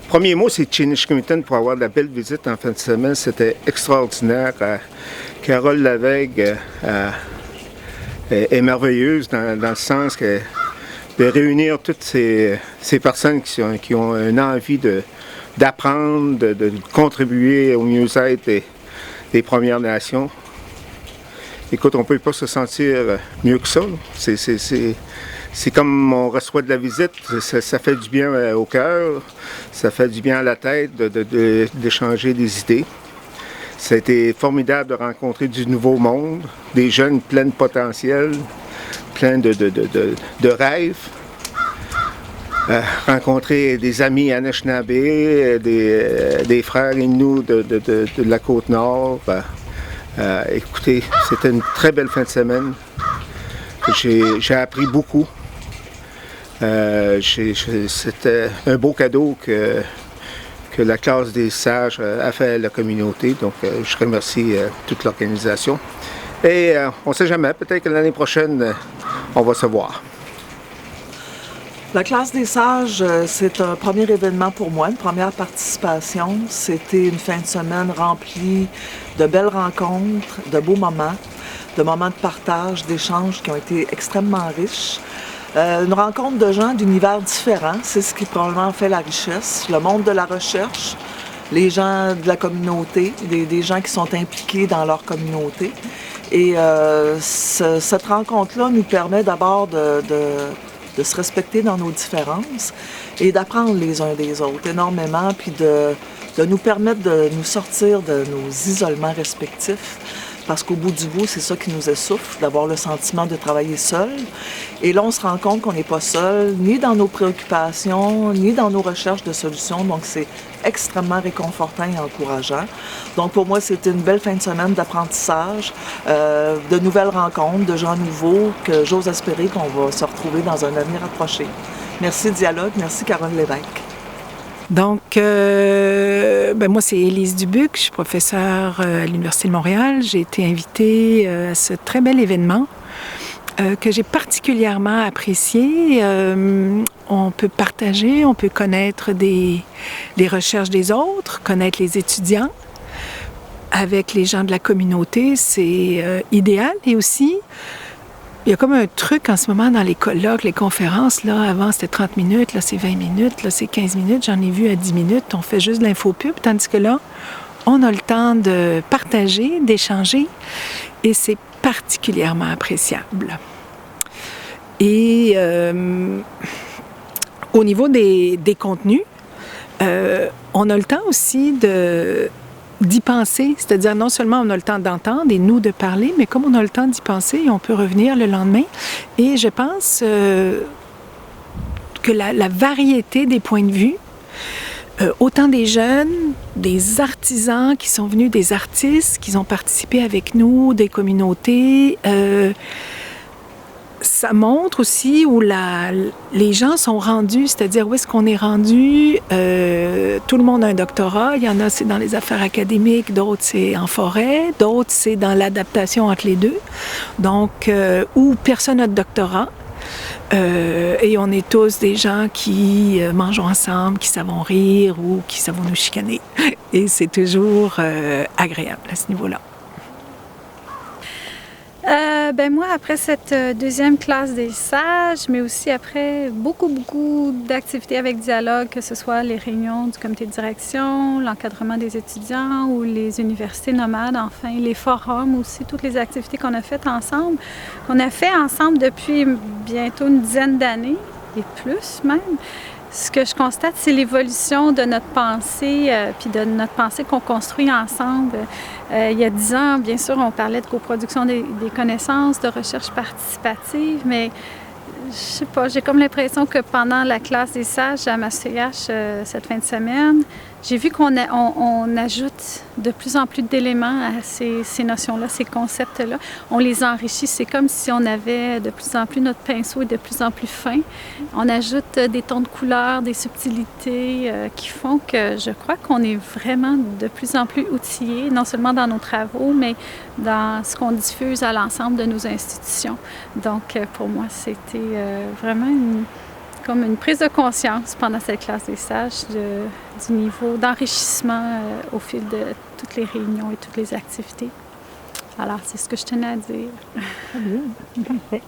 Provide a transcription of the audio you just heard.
Premier mot, c'est Chinishkimitan pour avoir de la belle visite en fin de semaine. C'était extraordinaire. Carole Lavègue est merveilleuse dans le sens que de réunir toutes ces personnes qui ont une envie d'apprendre, de contribuer au mieux-être des Premières Nations. Écoute, on ne peut pas se sentir mieux que ça. C'est comme on reçoit de la visite, ça fait du bien au cœur, ça fait du bien à la tête d'échanger des idées. Ça a été formidable de rencontrer du nouveau monde, des jeunes pleins de potentiel, pleins de rêves. Rencontrer des amis Anishinaabe, des frères Inuits de la Côte-Nord. Écoutez, c'était une très belle fin de semaine. J'ai appris beaucoup. C'était un beau cadeau que la classe des sages a fait à la communauté. Donc, je remercie toute l'organisation. Et on ne sait jamais, peut-être que l'année prochaine, on va se voir. La classe des sages, c'est un premier événement pour moi, une première participation. C'était une fin de semaine remplie de belles rencontres, de beaux moments, de moments de partage, d'échanges qui ont été extrêmement riches. Une rencontre de gens d'univers différents, c'est ce qui probablement fait la richesse. Le monde de la recherche, les gens de la communauté, des gens qui sont impliqués dans leur communauté. Et cette rencontre-là nous permet d'abord de se respecter dans nos différences et d'apprendre les uns des autres énormément, puis de nous permettre de nous sortir de nos isolements respectifs. Parce qu'au bout du bout, c'est ça qui nous essouffle, d'avoir le sentiment de travailler seul. Et là, on se rend compte qu'on n'est pas seul, ni dans nos préoccupations, ni dans nos recherches de solutions. Donc, c'est extrêmement réconfortant et encourageant. Donc, pour moi, c'était une belle fin de semaine d'apprentissage, de nouvelles rencontres, de gens nouveaux, que j'ose espérer qu'on va se retrouver dans un avenir approché. Merci Dialogue, merci Carole Lévesque. Donc, moi, c'est Élise Dubuc, je suis professeure à l'Université de Montréal. J'ai été invitée à ce très bel événement que j'ai particulièrement apprécié. On peut partager, on peut connaître des recherches des autres, connaître les étudiants. Avec les gens de la communauté, c'est idéal. Et aussi, il y a comme un truc en ce moment dans les colloques, les conférences, là, avant c'était 30 minutes, là c'est 20 minutes, là c'est 15 minutes, j'en ai vu à 10 minutes, on fait juste de l'infopub, tandis que là, on a le temps de partager, d'échanger, et c'est particulièrement appréciable. Et au niveau des contenus, on a le temps aussi d'y penser, c'est-à-dire non seulement on a le temps d'entendre et nous de parler, mais comme on a le temps d'y penser, on peut revenir le lendemain. Et je pense que la variété des points de vue, autant des jeunes, des artisans qui sont venus, des artistes qui ont participé avec nous, des communautés, ça montre aussi où les gens sont rendus, c'est-à-dire où est-ce qu'on est rendu. Tout le monde a un doctorat. Il y en a, c'est dans les affaires académiques, d'autres, c'est en forêt, d'autres, c'est dans l'adaptation entre les deux. Donc, où personne n'a de doctorat. Et on est tous des gens qui mangent ensemble, qui savent rire ou qui savent nous chicaner. Et c'est toujours agréable à ce niveau-là. Moi, après cette deuxième classe des sages, mais aussi après beaucoup d'activités avec Dialogue, que ce soit les réunions du comité de direction, l'encadrement des étudiants ou les universités nomades, enfin, les forums aussi, toutes les activités qu'on a faites ensemble, qu'on a fait ensemble depuis bientôt une dizaine d'années, et plus même. Ce que je constate, c'est l'évolution de notre pensée, puis de notre pensée qu'on construit ensemble. Il y a 10 ans, bien sûr, on parlait de coproduction des connaissances, de recherche participative, mais je sais pas, j'ai comme l'impression que pendant la classe des sages à MACH cette fin de semaine, j'ai vu qu'on ajoute de plus en plus d'éléments à ces notions-là, ces concepts-là. On les enrichit. C'est comme si on avait de plus en plus notre pinceau est de plus en plus fin. On ajoute des tons de couleur, des subtilités qui font que je crois qu'on est vraiment de plus en plus outillés, non seulement dans nos travaux, mais dans ce qu'on diffuse à l'ensemble de nos institutions. Donc, pour moi, c'était vraiment comme une prise de conscience pendant cette classe des sages du niveau d'enrichissement au fil de toutes les réunions et toutes les activités. Alors, c'est ce que je tenais à dire. Très bien. Parfait.